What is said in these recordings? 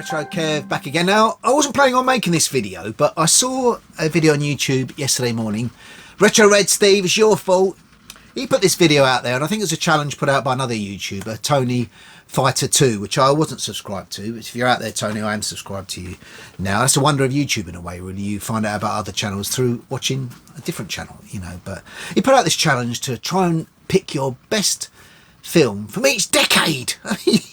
Retro Kev back again. Now, I wasn't planning on making this video, but I saw a video on YouTube yesterday morning. Retro Red Steve, it's your fault. He put this video out there, and I think it was a challenge put out by another YouTuber, Tony Fighter 2, which I wasn't subscribed to. If you're out there, Tony, I am subscribed to you now. That's the wonder of YouTube in a way, really. You find out about other channels through watching a different channel, you know. But he put out this challenge to try and pick your best film from each decade.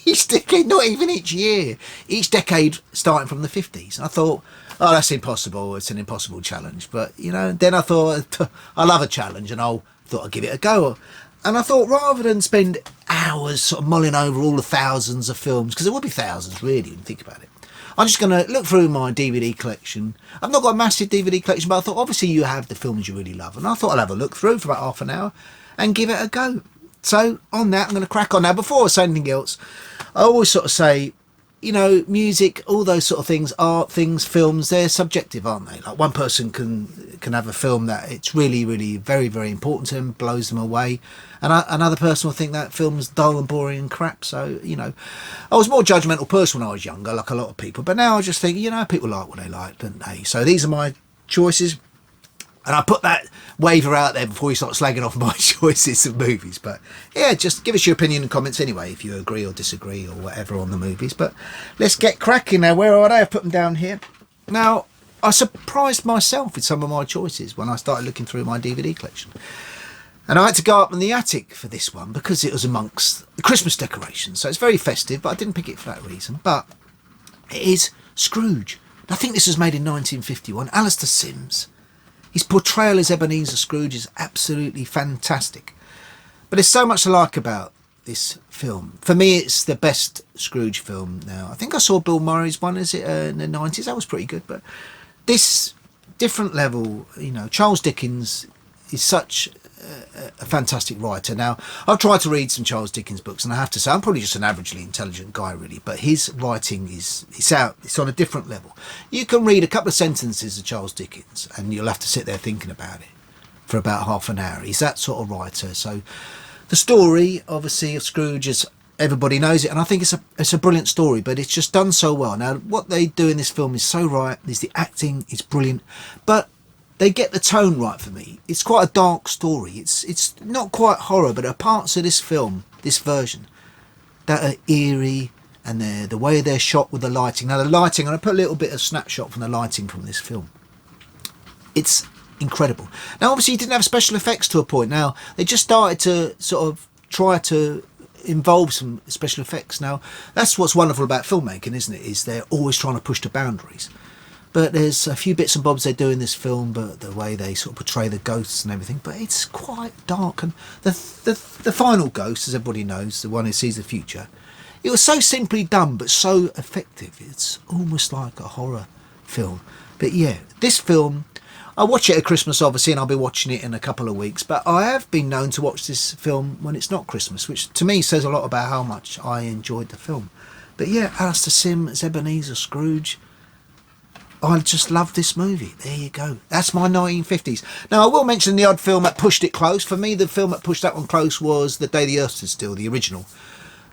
Each decade, not even each year. Each decade starting from the 50s. And I thought, oh, that's impossible. It's an impossible challenge. But, you know, then I thought, I love a challenge, and I thought I'd give it a go. And I thought, rather than spend hours sort of mulling over all the thousands of films, because there will be thousands really when you think about it, I'm just going to look through my DVD collection. I've not got a massive DVD collection, but I thought obviously you have the films you really love, and I thought I'll have a look through for about half an hour and give it a go. So on that, I'm going to crack on. Now, before I say anything else, I always sort of say, you know, music, all those sort of things, art things, films, they're subjective, aren't they? Like, one person can have a film that it's really, really very, very important to them, blows them away, and another person will think that film's dull and boring and crap. So, you know, I was more judgmental person when I was younger, like a lot of people, but now I just think, you know, people like what they like, don't they? So these are my choices. And I put that waiver out there before you start slagging off my choices of movies. But yeah, just give us your opinion in the comments anyway, if you agree or disagree or whatever on the movies. But let's get cracking now. Where are they? I've put them down here. Now, I surprised myself with some of my choices when I started looking through my DVD collection. And I had to go up in the attic for this one because it was amongst the Christmas decorations. So it's very festive, but I didn't pick it for that reason. But it is Scrooge. I think this was made in 1951. Alistair Sims. His portrayal as Ebenezer Scrooge is absolutely fantastic. But there's so much to like about this film. For me, it's the best Scrooge film now. I think I saw Bill Murray's one, is it, in the 90s? That was pretty good. But this different level, you know, Charles Dickens is such a fantastic writer. Now, I've tried to read some Charles Dickens books, and I have to say I'm probably just an averagely intelligent guy really, but his writing is it's on a different level. You can read a couple of sentences of Charles Dickens and you'll have to sit there thinking about it for about half an hour. He's that sort of writer. So the story obviously of Scrooge is, everybody knows it, and I think it's a brilliant story, but it's just done so well. Now, what they do in this film is so right. There's the acting, it's brilliant, but they get the tone right for me. It's quite a dark story. It's not quite horror, but there are parts of this film, this version, that are eerie, and the way they're shot with the lighting. Now, the lighting, I'm going to put a little bit of snapshot from the lighting from this film. It's incredible. Now, obviously, you didn't have special effects to a point. Now, they just started to sort of try to involve some special effects. Now, that's what's wonderful about filmmaking, isn't it? Is they're always trying to push the boundaries. But there's a few bits and bobs they do in this film, but the way they sort of portray the ghosts and everything, but it's quite dark. And the final ghost, as everybody knows, the one who sees the future, it was so simply done, but so effective. It's almost like a horror film. But yeah, this film, I watch it at Christmas, obviously, and I'll be watching it in a couple of weeks. But I have been known to watch this film when it's not Christmas, which to me says a lot about how much I enjoyed the film. But yeah, Alistair Sims, Ebenezer Scrooge, I just love this movie. There you go. That's my 1950s. Now, I will mention the odd film that pushed it close. For me, the film that pushed that one close was The Day the Earth Stood Still, the original.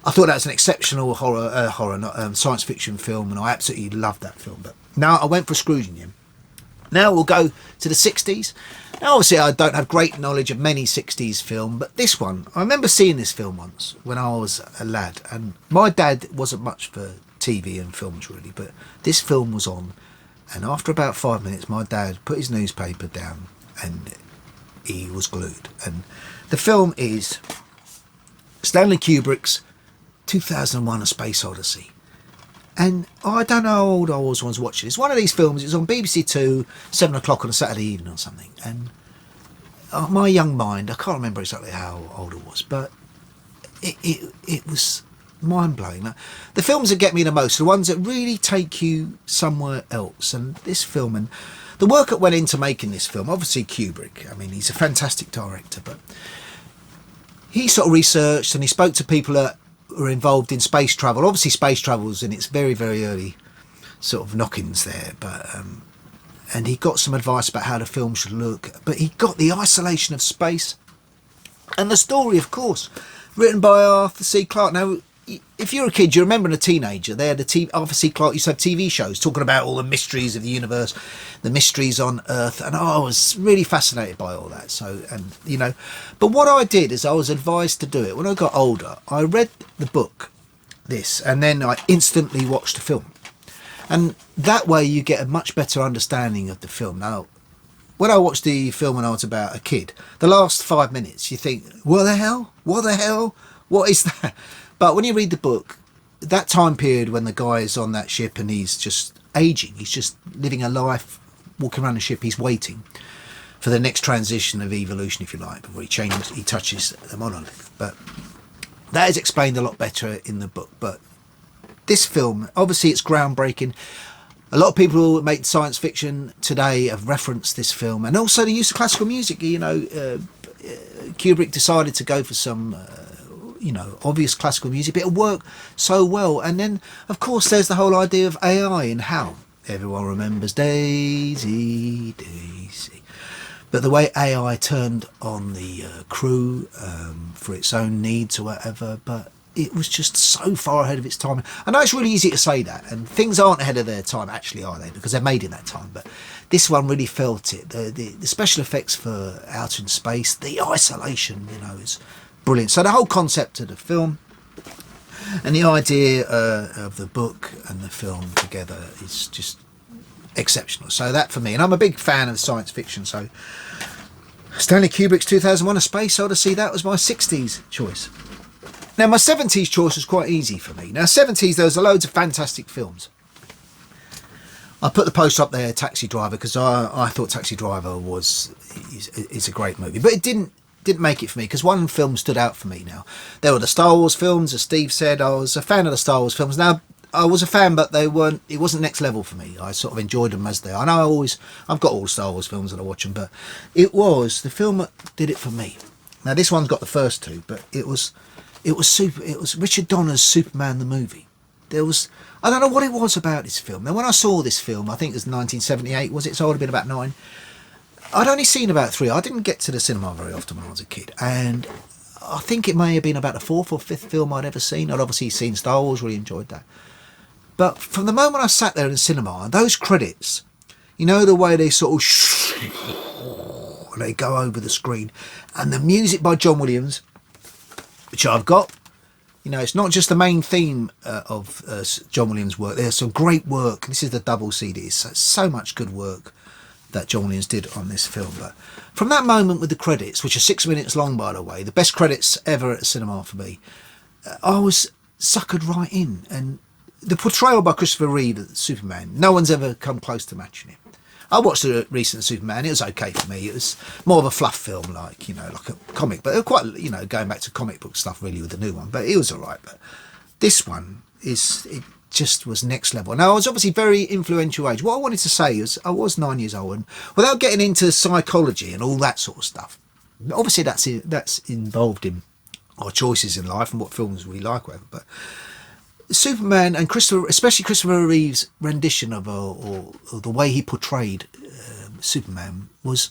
I thought that was an exceptional science fiction film, and I absolutely loved that film. But now I went for Scrooge again. Now we'll go to the 60s. Now, obviously, I don't have great knowledge of many 60s film, but this one, I remember seeing this film once when I was a lad, and my dad wasn't much for TV and films really, but this film was on. And after about 5 minutes, my dad put his newspaper down and he was glued. And the film is Stanley Kubrick's 2001 A Space Odyssey. And I don't know how old I was when I was watching this. One of these films, it was on BBC Two, 7 o'clock on a Saturday evening or something. And my young mind, I can't remember exactly how old I was, but it was mind-blowing. Like, the films that get me the most are the ones that really take you somewhere else, and this film and the work that went into making this film, obviously Kubrick, I mean, he's a fantastic director, but he sort of researched and he spoke to people that were involved in space travel. Obviously space travel was in its very, very early sort of knockings there, but and he got some advice about how the film should look, but he got the isolation of space and the story, of course, written by Arthur C. Clarke. Now, if you're a kid, you remember a teenager, they had Arthur C. Clarke used to have TV shows talking about all the mysteries of the universe, the mysteries on Earth, and I was really fascinated by all that. So, and you know, but what I did is I was advised to do it. When I got older, I read the book, and then I instantly watched the film. And that way you get a much better understanding of the film. Now, when I watched the film when I was about a kid, the last 5 minutes, you think, what the hell? What the hell? What is that? But when you read the book, that time period when the guy is on that ship and he's just aging, he's just living a life, walking around the ship, he's waiting for the next transition of evolution, if you like, before he touches the monolith. But that is explained a lot better in the book. But this film, obviously it's groundbreaking. A lot of people who make science fiction today have referenced this film, and also the use of classical music. You know, Kubrick decided to go for some you know, obvious classical music, but it'll work so well. And then, of course, there's the whole idea of AI and how everyone remembers Daisy, Daisy. But the way AI turned on the crew for its own needs or whatever, but it was just so far ahead of its time. I know it's really easy to say that, and things aren't ahead of their time, actually, are they? Because they're made in that time. But this one really felt it. The special effects for out in space, the isolation, you know, is brilliant. So the whole concept of the film and the idea of the book and the film together is just exceptional. So that for me, and I'm a big fan of science fiction, so Stanley Kubrick's 2001: A Space Odyssey, that was my 60s choice. Now my 70s choice was quite easy for me. Now 70s, there was loads of fantastic films. I put the post up there, Taxi Driver, because I thought Taxi Driver is a great movie, but it didn't make it for me because one film stood out for me. Now there were the Star Wars films, as Steve said. I was a fan of the Star Wars films. Now I was a fan, but it wasn't next level for me. I sort of enjoyed them as they are. I know I've got all the Star Wars films and I watch them, but it was the film that did it for me. Now this one's got the first two, but it was Richard Donner's Superman the movie. I don't know what it was about this film. Now when I saw this film, I think it was 1978, was it? So I would have been about 9. I'd only seen about 3. I didn't get to the cinema very often when I was a kid, and I think it may have been about the 4th or 5th film I'd ever seen. I'd obviously seen Star Wars, really enjoyed that. But from the moment I sat there in the cinema, and those credits, you know, the way they sort of they go over the screen, and the music by John Williams, which I've got, you know, it's not just the main theme of John Williams' work. There's some great work. This is the double CD. It's so much good work that John Williams did on this film. But from that moment with the credits, which are 6 minutes long, by the way, the best credits ever at the cinema for me, I was suckered right in. And the portrayal by Christopher Reeve as Superman, no one's ever come close to matching it. I watched the recent Superman. It was okay for me. It was more of a fluff film, like, you know, like a comic, but quite, you know, going back to comic book stuff really with the new one, but it was all right. But this one it just was next level. Now I was obviously very influential age. What I wanted to say is I was 9 years old, and without getting into psychology and all that sort of stuff, obviously that's involved in our choices in life and what films we like, whatever. But Superman and especially Christopher Reeve's rendition of or the way he portrayed Superman was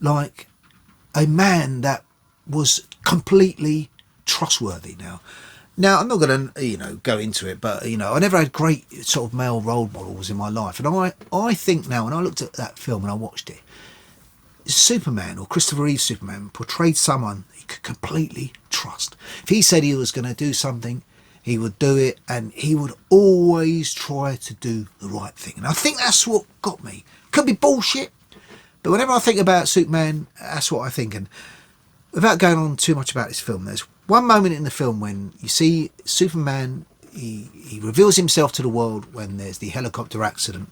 like a man that was completely trustworthy. Now I'm not going to, you know, go into it, but, you know, I never had great sort of male role models in my life, and I think now when I looked at that film and I watched it, Superman, or Christopher Reeve's Superman, portrayed someone he could completely trust. If he said he was going to do something, he would do it, and he would always try to do the right thing. And I think that's what got me. Could be bullshit, but whenever I think about Superman, that's what I think. And without going on too much about this film, there's one moment in the film when you see Superman, he reveals himself to the world when there's the helicopter accident.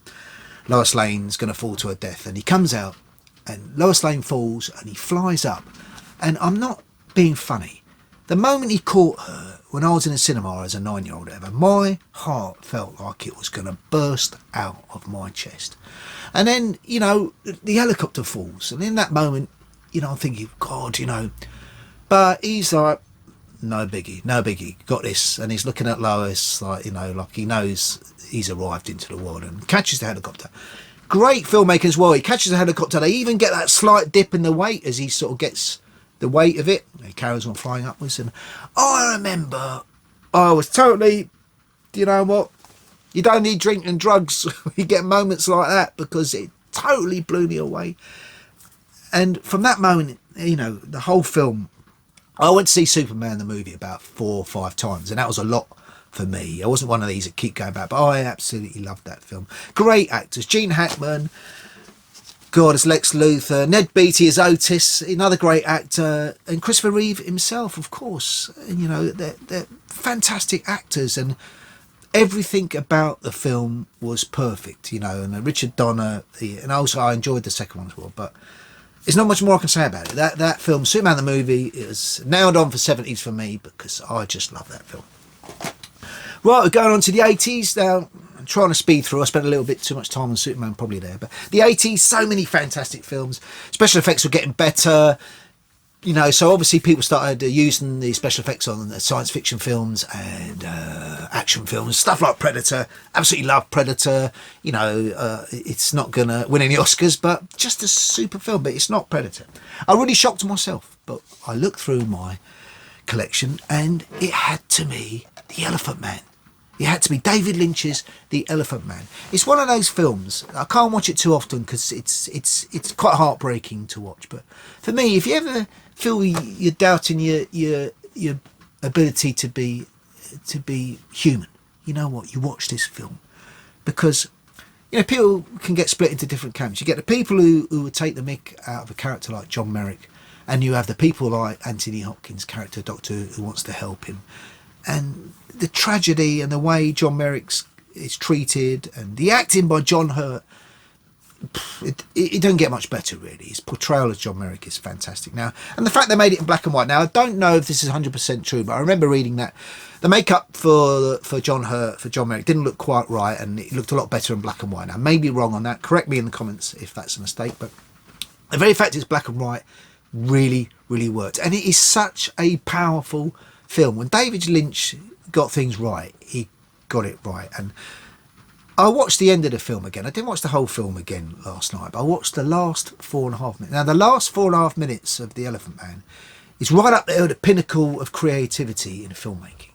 Lois Lane's going to fall to her death, and he comes out, and Lois Lane falls, and he flies up. And I'm not being funny. The moment he caught her, when I was in the cinema as a 9-year-old ever, my heart felt like it was going to burst out of my chest. And then, you know, the helicopter falls, and in that moment, you know, I'm thinking, God, you know, but he's like, no biggie, got this. And he's looking at Lois like, you know, like he knows he's arrived into the world, and catches the helicopter. Great filmmaking as well. He catches the helicopter. They even get that slight dip in the weight as he sort of gets the weight of it. He carries on flying upwards. And I remember I was totally, you know what, you don't need drink and drugs. You get moments like that, because it totally blew me away. And from that moment, you know, the whole film, I went to see Superman the movie about 4 or 5 times, and that was a lot for me. I wasn't one of these that keep going back, but I absolutely loved that film. Great actors. Gene Hackman, God, as Lex Luthor. Ned Beatty as Otis, another great actor. And Christopher Reeve himself, of course. And, you know, they're fantastic actors, and everything about the film was perfect, you know. And Richard Donner, and also I enjoyed the second one as well, but there's not much more I can say about it. That film, Superman the movie, is nailed on for 70s for me, because I just love that film. Right, we're going on to the 80s now. I'm trying to speed through. I spent a little bit too much time on Superman probably there, but the 80s, so many fantastic films. Special effects were getting better, you know, so obviously people started using the special effects on the science fiction films and action films, stuff like Predator. Absolutely love Predator. You know, it's not gonna win any Oscars, but just a super film. But it's not Predator. I really shocked myself, but I looked through my collection and it had to be The Elephant Man. It had to be David Lynch's The Elephant Man. It's one of those films, I can't watch it too often because it's quite heartbreaking to watch. But for me, if you ever feel you're doubting your ability to be human, you know what? You watch this film, because you know people can get split into different camps. You get the people who would take the mick out of a character like John Merrick, and you have the people like Anthony Hopkins' character, Doctor Who wants to help him, and the tragedy and the way John Merrick is treated, and the acting by John Hurt, it don't get much better really. His portrayal as John Merrick is fantastic now, and the fact they made it in black and white. Now I don't know if this is 100% true, but I remember reading that the makeup for John Hurt, for John Merrick, didn't look quite right, and it looked a lot better in black and white. Now I may be wrong on that, correct me in the comments if that's a mistake, but the very fact it's black and white really worked. And it is such a powerful film. When David Lynch got things right, he got it right. And I watched the end of the film again. I didn't watch the whole film again last night, but I watched the last 4.5 minutes. Now the last 4.5 minutes of The Elephant Man is right up there at the pinnacle of creativity in filmmaking.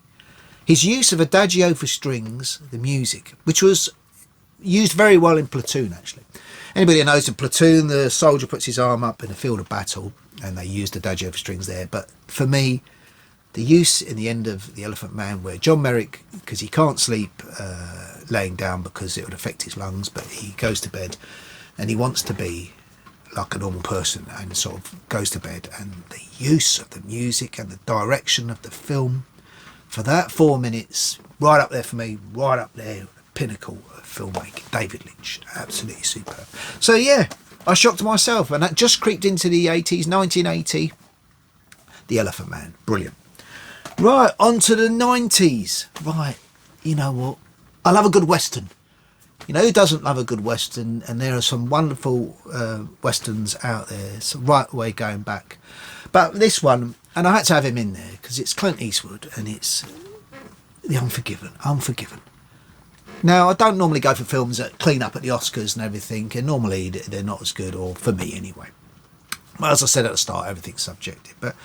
His use of adagio for strings, the music, which was used very well in Platoon actually. Anybody who knows in Platoon, the soldier puts his arm up in a field of battle and they used adagio for strings there. But for me, the use in the end of The Elephant Man, where John Merrick, because he can't sleep laying down because it would affect his lungs, but he goes to bed and he wants to be like a normal person and sort of goes to bed, and the use of the music and the direction of the film for that 4 minutes, right up there for me, right up there, pinnacle of filmmaking. David Lynch, absolutely superb. So yeah, I shocked myself, and that just creeped into the 80s, 1980, The Elephant Man, brilliant. Right, on to the 90s. Right, you know what? I love a good Western. You know, who doesn't love a good Western? And there are some wonderful Westerns out there. It's right way going back. But this one, and I had to have him in there, because it's Clint Eastwood, and it's The Unforgiven. Unforgiven. Now, I don't normally go for films that clean up at the Oscars and everything, and normally they're not as good, or for me anyway. But as I said at the start, everything's subjective. But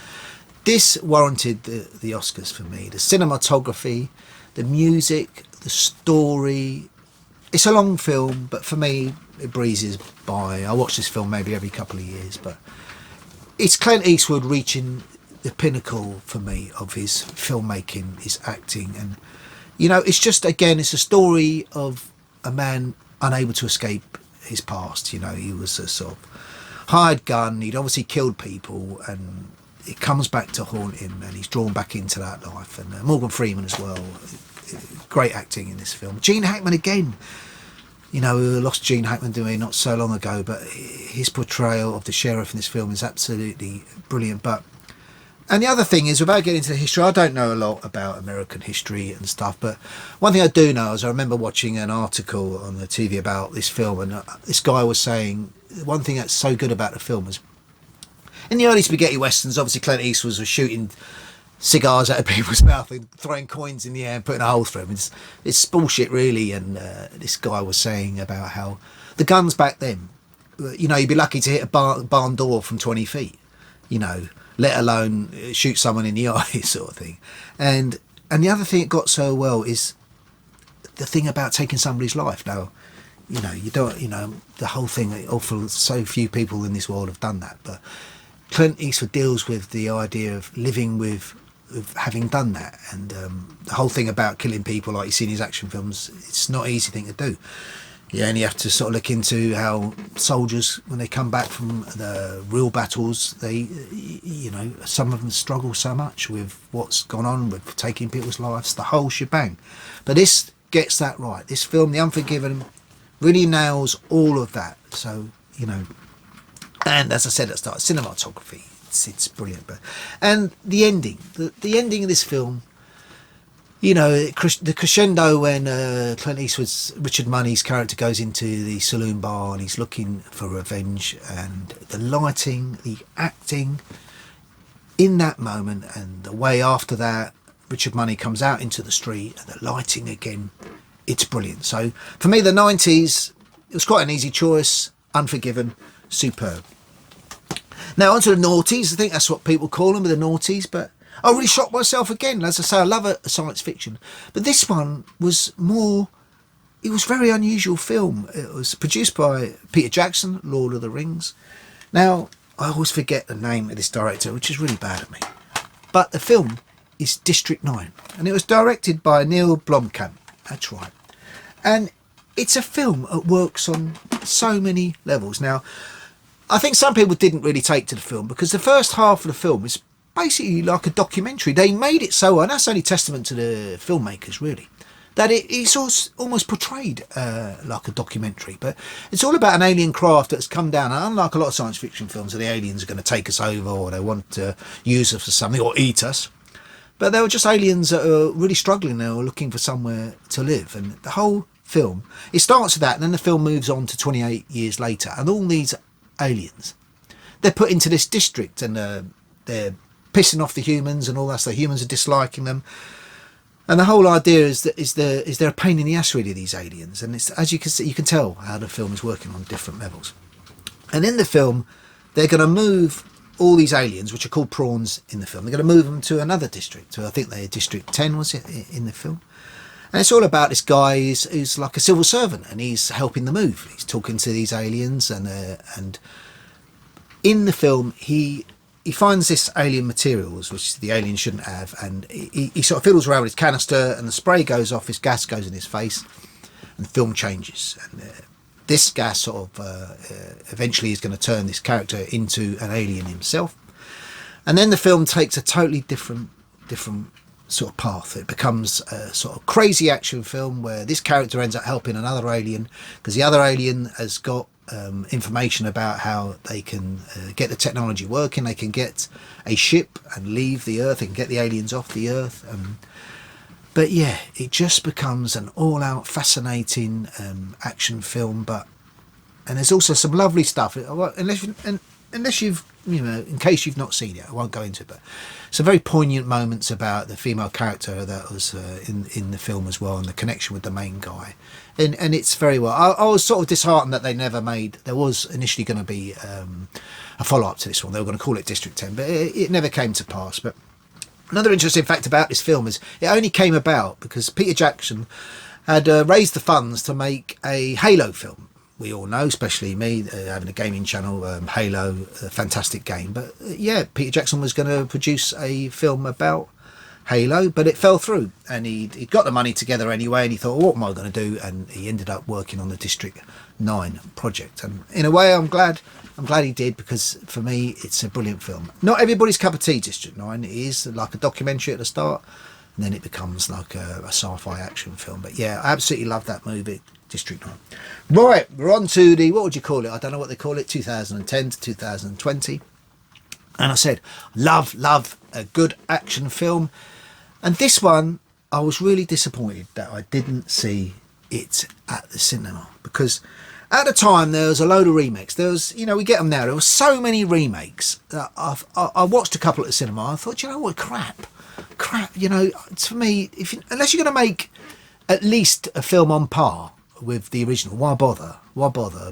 this warranted the Oscars for me. The cinematography, the music, the story. It's a long film, but for me, it breezes by. I watch this film maybe every couple of years, but it's Clint Eastwood reaching the pinnacle for me of his filmmaking, his acting. And, you know, it's just, again, it's a story of a man unable to escape his past. You know, he was a sort of hired gun. He'd obviously killed people, and it comes back to haunt him, and he's drawn back into that life. And Morgan Freeman as well, great acting in this film. Gene Hackman again, you know, we lost Gene Hackman doing not so long ago, but his portrayal of the sheriff in this film is absolutely brilliant. And the other thing is, without getting into the history, I don't know a lot about American history and stuff, but one thing I do know is I remember watching an article on the TV about this film, and this guy was saying one thing that's so good about the film was, in the early spaghetti westerns, obviously Clint Eastwood was shooting cigars out of people's mouth and throwing coins in the air and putting a hole through them. It's bullshit really. And this guy was saying about how the guns back then, you know, you'd be lucky to hit a barn door from 20 feet, you know, let alone shoot someone in the eye sort of thing. And And the other thing it got so well is the thing about taking somebody's life. Now, you know, you don't, you know, the whole thing, awful, so few people in this world have done that, but Clint Eastwood deals with the idea of living with having done that, and the whole thing about killing people like you see in his action films, it's not an easy thing to do. You only have to sort of look into how soldiers, when they come back from the real battles, they, you know, some of them struggle so much with what's gone on with taking people's lives, the whole shebang. But this gets that right. This film, The Unforgiven, really nails all of that. So, you know, and as I said at the start, cinematography, it's brilliant. But and the ending, the ending of this film, you know, the crescendo when Clint Eastwood's Richard Money's character goes into the saloon bar and he's looking for revenge, and the lighting, the acting in that moment, and the way after that Richard Money comes out into the street and the lighting again, it's brilliant. So for me, the 90s, it was quite an easy choice. Unforgiven, superb. Now onto the noughties. I think that's what people call them, the noughties, but I really shocked myself again. As I say, I love a science fiction, but this one was more, it was a very unusual film. It was produced by Peter Jackson, Lord of the Rings. Now, I always forget the name of this director, which is really bad of me. But the film is District 9, and it was directed by Neil Blomkamp. That's right. And it's a film that works on so many levels. Now, I think some people didn't really take to the film because the first half of the film is basically like a documentary. They made it so, and that's only testament to the filmmakers really, that it's almost portrayed like a documentary. But it's all about an alien craft that's come down, and unlike a lot of science fiction films where the aliens are going to take us over or they want to use us for something or eat us, but they were just aliens that are really struggling. They were looking for somewhere to live, and the whole film, it starts with that, and then the film moves on to 28 years later, and all these aliens, they're put into this district, and they're pissing off the humans and all that. So the humans are disliking them, and the whole idea is they're a pain in the ass really, these aliens. And it's, as you can see, you can tell how the film is working on different levels. And in the film, they're going to move all these aliens, which are called prawns in the film, they're going to move them to another district. So I think they're District 10 was it in the film. And it's all about this guy who's like a civil servant, and he's helping the move. He's talking to these aliens, and in the film he finds this alien materials which the alien shouldn't have, and he sort of fiddles around with his canister, and the spray goes off, his gas goes in his face, and the film changes. And this gas sort of eventually is going to turn this character into an alien himself. And then the film takes a totally different sort of path. It becomes a sort of crazy action film where this character ends up helping another alien because the other alien has got information about how they can get the technology working. They can get a ship and leave the Earth. They can get the aliens off the Earth. But yeah, it just becomes an all-out fascinating action film. And there's also some lovely stuff. Unless you've, you know, in case you've not seen it, I won't go into it, but some very poignant moments about the female character that was in the film as well, and the connection with the main guy, and it's very well. I was sort of disheartened that they never made. There was initially going to be a follow-up to this one. They were going to call it District 10, but it never came to pass. But another interesting fact about this film is it only came about because Peter Jackson had raised the funds to make a Halo film. We all know, especially me, having a gaming channel, Halo, a fantastic game. But yeah, Peter Jackson was going to produce a film about Halo, but it fell through. And he'd got the money together anyway, and he thought, well, what am I going to do? And he ended up working on the District 9 project. And in a way, I'm glad he did, because for me, it's a brilliant film. Not everybody's cup of tea, District 9. It is like a documentary at the start, and then it becomes like a sci-fi action film. But yeah, I absolutely love that movie. District 9. Right, we're on to the, what would you call it? I don't know what they call it, 2010 to 2020. And I said, love a good action film. And this one, I was really disappointed that I didn't see it at the cinema, because at the time there was a load of remakes. There was, you know, we get them now. There were so many remakes that I watched a couple at the cinema. I thought, you know what, crap. You know, for me, unless you're going to make at least a film on par with the original, why bother?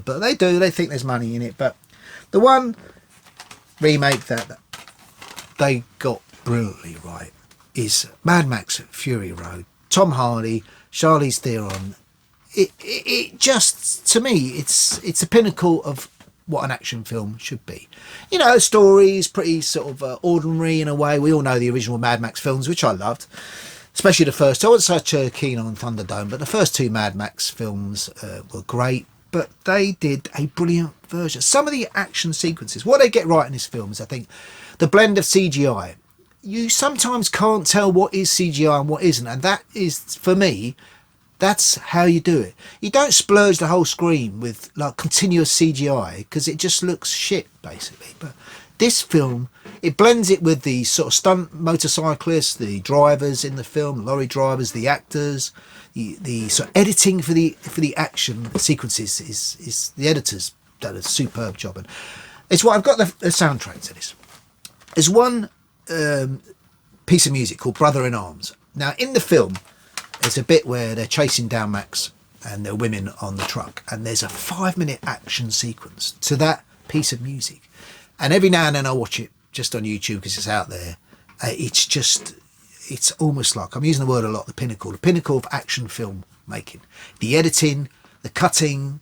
But they do, they think there's money in it. But the one remake that they got brilliantly right is Mad Max Fury Road. Tom Hardy, Charlize Theron. It just, to me, it's a pinnacle of what an action film should be. You know, story is pretty sort of ordinary in a way. We all know the original Mad Max films, which I loved, especially the first two. I wasn't such keen on Thunderdome, but the first two Mad Max films were great. But they did a brilliant version. Some of the action sequences, what they get right in this film is, I think, the blend of CGI. You sometimes can't tell what is CGI and what isn't, and that is, for me, that's how you do it. You don't splurge the whole screen with like continuous CGI because it just looks shit, basically. But this film, it blends it with the sort of stunt motorcyclists, the drivers in the film, lorry drivers, the actors, the sort of editing for the action sequences is the editors done a superb job. And it's what I've got the soundtrack to this. There's one piece of music called Brother in Arms. Now in the film, there's a bit where they're chasing down Max and the women on the truck, and there's a 5-minute action sequence to that piece of music. And every now and then I watch it just on YouTube because it's out there. It's almost like, I'm using the word a lot, the pinnacle of action film making. The editing, the cutting,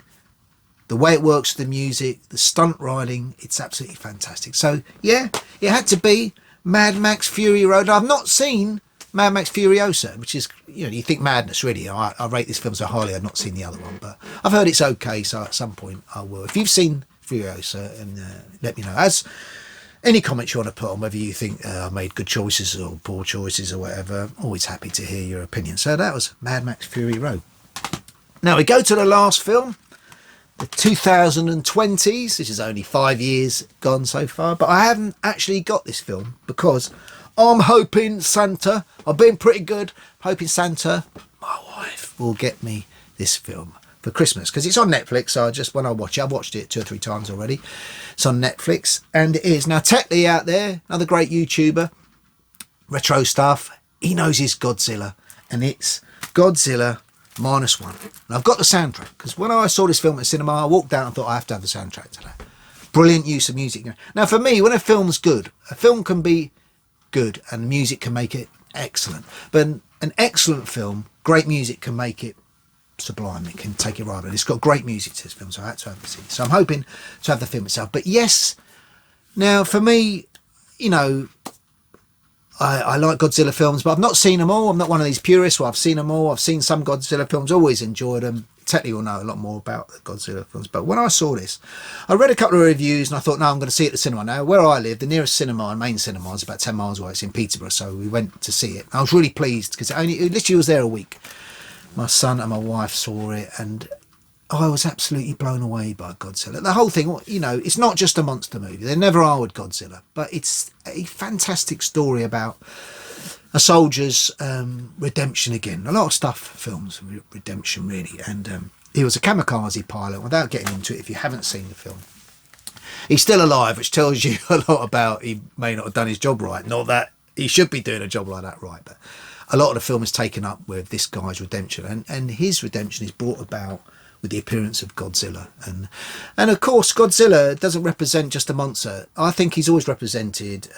the way it works with the music, the stunt riding, it's absolutely fantastic. So yeah, it had to be Mad Max Fury Road. I've not seen Mad Max Furiosa, which is, you know, you think madness really. I rate this film so highly, I've not seen the other one, but I've heard it's okay, so at some point I will. If you've seen Furiosa, and let me know. As any comments you want to put on whether you think I made good choices or poor choices or whatever, always happy to hear your opinion. So that was Mad Max Fury Road. Now we go to the last film, the 2020s. This is only 5 years gone so far, but I haven't actually got this film because I'm hoping Santa, I've been pretty good, hoping Santa, my wife, will get me this film for Christmas, because it's on Netflix. So when I watch it, I've watched it 2 or 3 times already. It's on Netflix, and it is. Now Tetley out there, another great YouTuber, retro stuff, he knows his Godzilla, and it's Godzilla -1. And I've got the soundtrack, because when I saw this film at the cinema, I walked out and thought I have to have the soundtrack to that. Brilliant use of music. Now for me, when a film's good, a film can be good and music can make it excellent, but an excellent film, great music can make it sublime. It can take it right, and it's got great music to this film, so I had to have it. So I'm hoping to have the film itself. But yes, now for me, you know, I like Godzilla films, but I've not seen them all. I'm not one of these purists where I've seen them all. I've seen some Godzilla films, always enjoyed them. Technically will know a lot more about the Godzilla films, but when I saw this, I read a couple of reviews and I thought, no, I'm going to see it at the cinema. Now where I live, the nearest cinema and main cinema is about 10 miles away. It's in Peterborough, so we went to see it. I was really pleased because it literally was there a week. My son and my wife saw it, and I was absolutely blown away by Godzilla. The whole thing, you know, it's not just a monster movie. There never are with Godzilla, but it's a fantastic story about a soldier's redemption again. A lot of stuff films redemption really, and he was a kamikaze pilot. Without getting into it, if you haven't seen the film, he's still alive, which tells you a lot about he may not have done his job right. Not that he should be doing a job like that right, but a lot of the film is taken up with this guy's redemption, and his redemption is brought about with the appearance of Godzilla, and of course Godzilla doesn't represent just a monster. I think he's always represented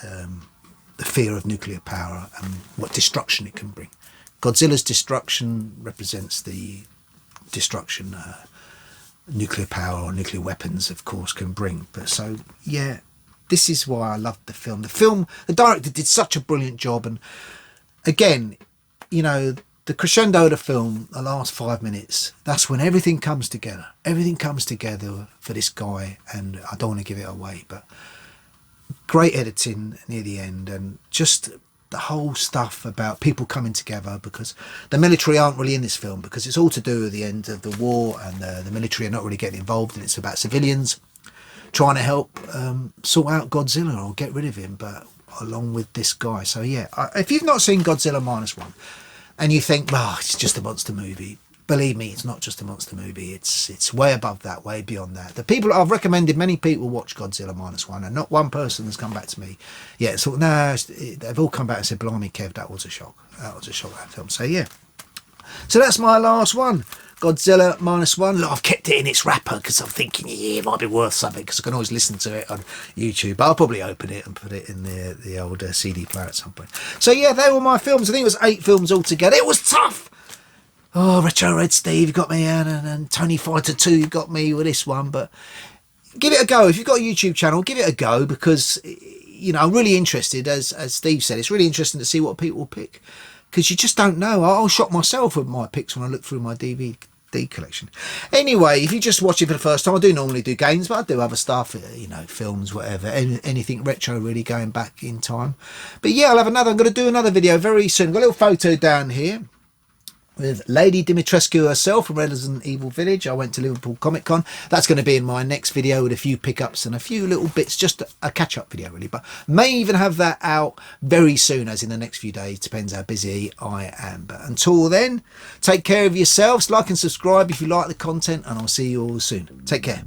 the fear of nuclear power and what destruction it can bring. Godzilla's destruction represents the destruction nuclear power or nuclear weapons, of course, can bring. But so yeah, this is why I loved the film. The director did such a brilliant job, and again, you know, the crescendo of the film, the last 5 minutes, that's when everything comes together. Everything comes together for this guy, and I don't want to give it away, but great editing near the end, and just the whole stuff about people coming together, because the military aren't really in this film, because it's all to do with the end of the war, and the military are not really getting involved, and it's about civilians trying to help sort out Godzilla or get rid of him, but along with this guy. So yeah, if you've not seen Godzilla -1 and you think, oh, it's just a monster movie, believe me, it's not just a monster movie. It's way above that, way beyond that. The people I've recommended, many people watch Godzilla -1, and not one person has come back to me. Yeah, so no, they've all come back and said, blimey, Kev, that was a shock. That was a shock, that film. So yeah, So that's my last one. Godzilla -1. Look, I've kept it in its wrapper because I'm thinking, yeah, it might be worth something because I can always listen to it on YouTube. I'll probably open it and put it in the old CD player at some point. So yeah, they were my films. I think it was 8 films altogether. It was tough. Oh, Retro Red Steve, you got me, and Tony Fighter 2, you got me with this one. But give it a go. If you've got a YouTube channel, give it a go because, you know, I'm really interested, as Steve said, it's really interesting to see what people pick because you just don't know. I'll shock myself with my picks when I look through my DVD collection. Anyway, if you're just watching for the first time, I do normally do games, but I do other stuff, you know, films, whatever, anything retro really going back in time. But yeah, I'm going to do another video very soon. I've got a little photo down here with Lady Dimitrescu herself from Resident Evil Village. I went to Liverpool Comic Con. That's going to be in my next video with a few pickups and a few little bits, just a catch-up video really, but may even have that out very soon, as in the next few days, depends how busy I am. But until then, take care of yourselves, like and subscribe if you like the content, and I'll see you all soon. Take care.